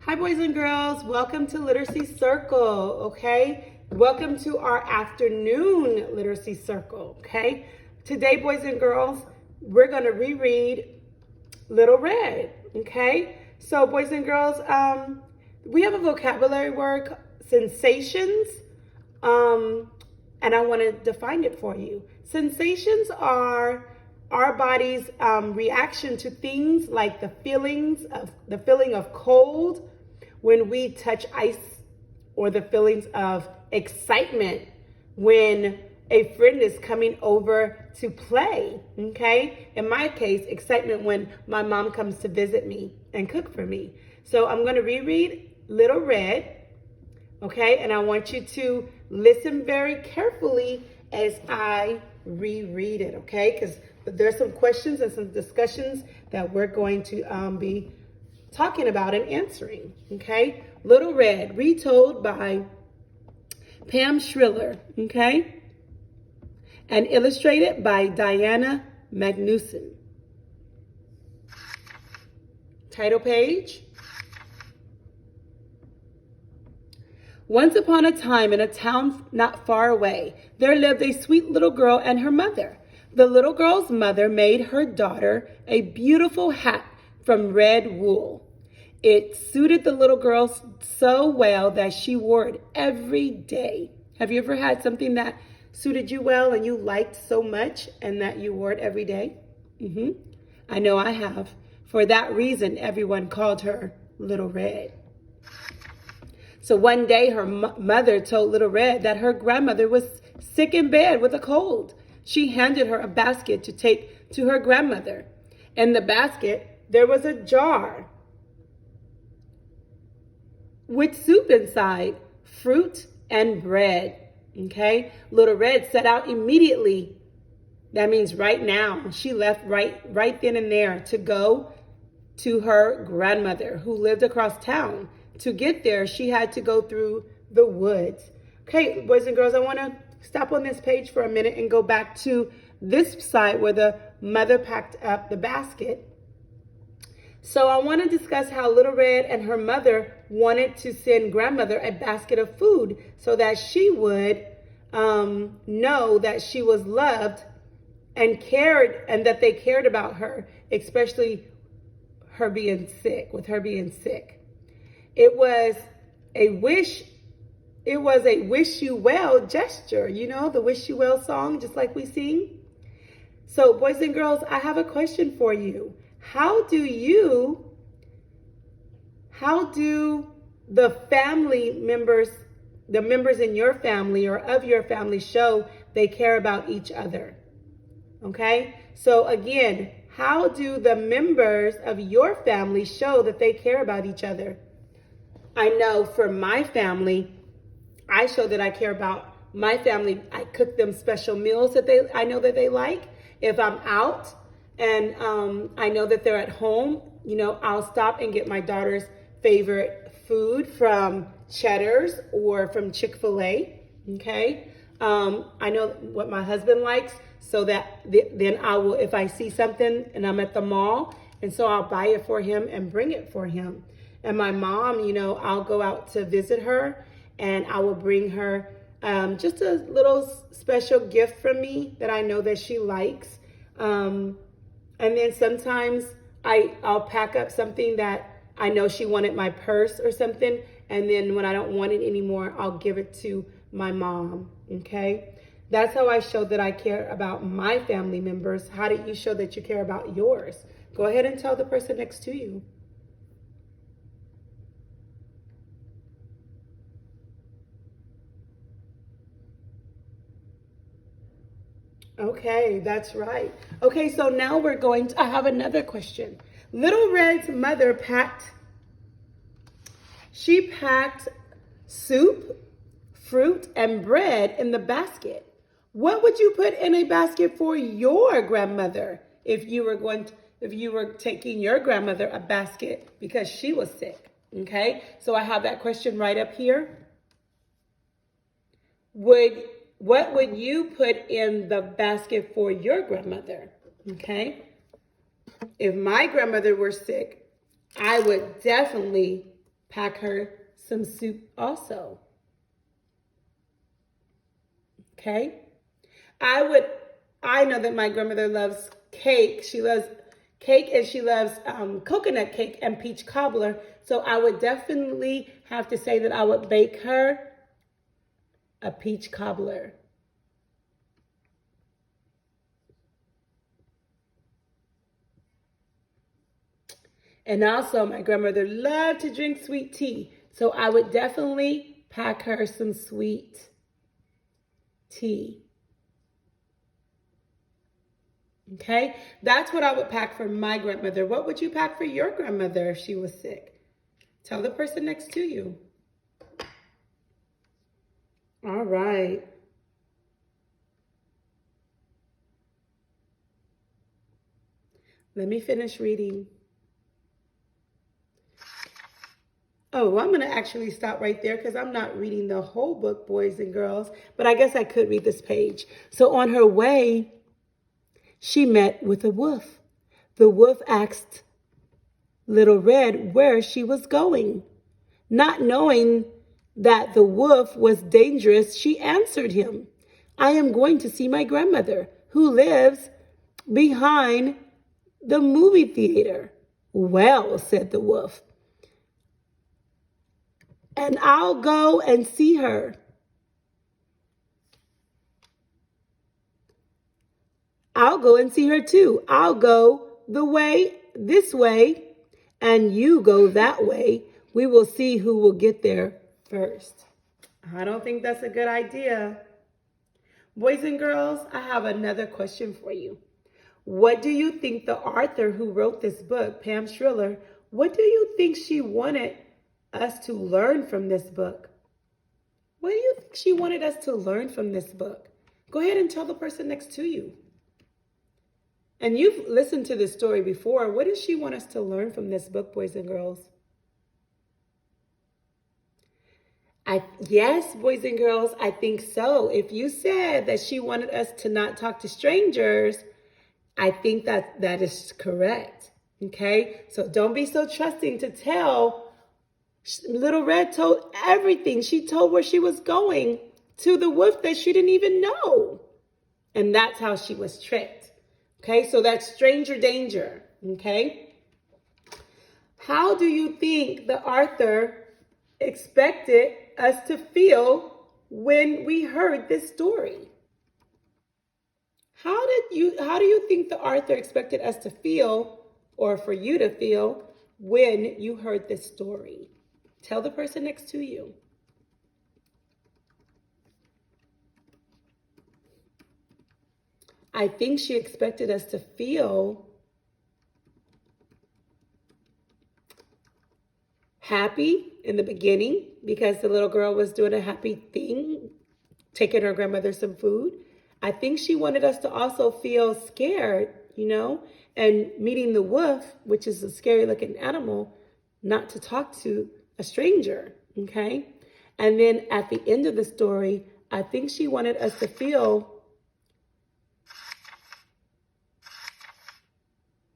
Hi, boys and girls. Welcome to Literacy Circle, okay? Welcome to our afternoon Literacy Circle, okay? Today, boys and girls, we're going to reread Little Red, okay? So, boys and girls, we have a vocabulary word, sensations, and I want to define it for you. Sensations are our body's reaction to things like the feeling of cold when we touch ice, or the feelings of excitement when a friend is coming over to play, okay? In my case, excitement when my mom comes to visit me and cook for me. So I'm going to reread Little Red, okay? And I want you to listen very carefully as I reread it, okay? Because there's some questions and some discussions that we're going to be talking about and answering, okay? Little Red, retold by Pam Shriller, okay? And illustrated by Diana Magnuson. Title page. Once upon a time, in a town not far away, there lived a sweet little girl and her mother. The little girl's mother made her daughter a beautiful hat from red wool. It suited the little girl so well that she wore it every day. Have you ever had something that suited you well and you liked so much and that you wore it every day? I know I have. For that reason, everyone called her Little Red. So one day, her mother told Little Red that her grandmother was sick in bed with a cold. She handed her a basket to take to her grandmother. In the basket, there was a jar with soup inside, fruit and bread, okay? Little Red set out immediately. That means right now. She left right then and there to go to her grandmother who lived across town. To get there, she had to go through the woods. Okay, boys and girls, I want to stop on this page for a minute and go back to this side where the mother packed up the basket. So I want to discuss how Little Red and her mother wanted to send grandmother a basket of food so that she would know that she was loved and cared, and that they cared about her, especially her being sick, with her being sick. It was a wish you well gesture, you know, the wish you well song, just like we sing. So boys and girls, I have a question for you. How do the family members, the members in your family or of your family, show they care about each other? Okay? So again, how do the members of your family show that they care about each other? I know for my family, I show that I care about my family. I cook them special meals that I know that they like. If I'm out and I know that they're at home, you know, I'll stop and get my daughter's favorite food from Cheddar's or from Chick-fil-A, okay? I know what my husband likes, so that then I will, if I see something and I'm at the mall, and so I'll buy it for him and bring it for him. And my mom, you know, I'll go out to visit her and I will bring her just a little special gift from me that I know that she likes. And then sometimes I'll pack up something that I know she wanted, my purse or something. And then when I don't want it anymore, I'll give it to my mom, okay? That's how I show that I care about my family members. How do you show that you care about yours? Go ahead and tell the person next to you. Okay, that's right. Okay, so now I have another question. Little Red's mother packed soup, fruit, and bread in the basket. What would you put in a basket for your grandmother if you were taking your grandmother a basket because she was sick? Okay, so I have that question right up here. What would you put in the basket for your grandmother? Okay. If my grandmother were sick, I would definitely pack her some soup also. Okay? I know that my grandmother loves cake. She loves cake and she loves coconut cake and peach cobbler. So I would definitely have to say that I would bake her a peach cobbler. And also my grandmother loved to drink sweet tea. So I would definitely pack her some sweet tea. Okay, that's what I would pack for my grandmother. What would you pack for your grandmother if she was sick? Tell the person next to you. All right. Let me finish reading. Oh, I'm going to actually stop right there because I'm not reading the whole book, boys and girls. But I guess I could read this page. So on her way, she met with a wolf. The wolf asked Little Red where she was going. Not knowing that the wolf was dangerous, she answered him, I am going to see my grandmother, who lives behind the movie theater. Well, said the wolf, and I'll go and see her. I'll go and see her too. I'll go this way, and you go that way. We will see who will get there first. I don't think that's a good idea. Boys and girls, I have another question for you. What do you think the author who wrote this book, Pam Shriller, what do you think she wanted us to learn from this book? What do you think she wanted us to learn from this book? Go ahead and tell the person next to you. And you've listened to this story before. What does she want us to learn from this book, boys and girls? Yes, boys and girls, I think so. If you said that she wanted us to not talk to strangers, I think that is correct. Okay? So don't be so trusting to tell. Little Red told everything. She told where she was going to the wolf that she didn't even know. And that's how she was tricked. Okay? So that's stranger danger. Okay? How do you think the author expected us to feel when we heard this story? How do you think the author expected us to feel, or for you to feel, when you heard this story? Tell the person next to you. I think she expected us to feel happy in the beginning because the little girl was doing a happy thing, taking her grandmother some food. I think she wanted us to also feel scared, and meeting the wolf, which is a scary looking animal, not to talk to a stranger, okay? And then at the end of the story, I think she wanted us to feel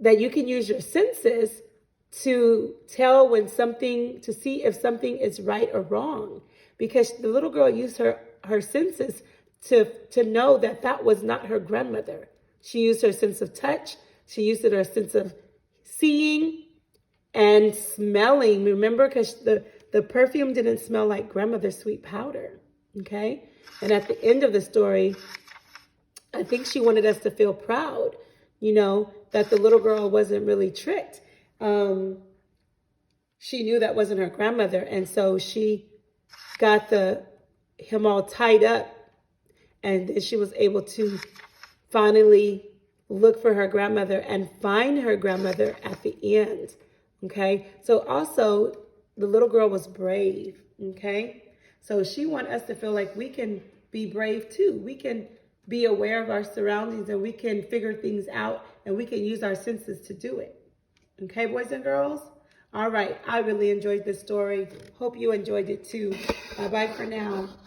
that you can use your senses to tell to see if something is right or wrong. Because the little girl used her senses to know that was not her grandmother. She used her sense of touch. She used her sense of seeing and smelling. Remember, because the perfume didn't smell like grandmother's sweet powder. Okay? And at the end of the story, I think she wanted us to feel proud, that the little girl wasn't really tricked. She knew that wasn't her grandmother. And so she got him all tied up. And then she was able to finally look for her grandmother and find her grandmother at the end. Okay. So also the little girl was brave. Okay. So she wanted us to feel like we can be brave too. We can be aware of our surroundings and we can figure things out and we can use our senses to do it. Okay, boys and girls? All right. I really enjoyed this story. Hope you enjoyed it too. Bye-bye for now.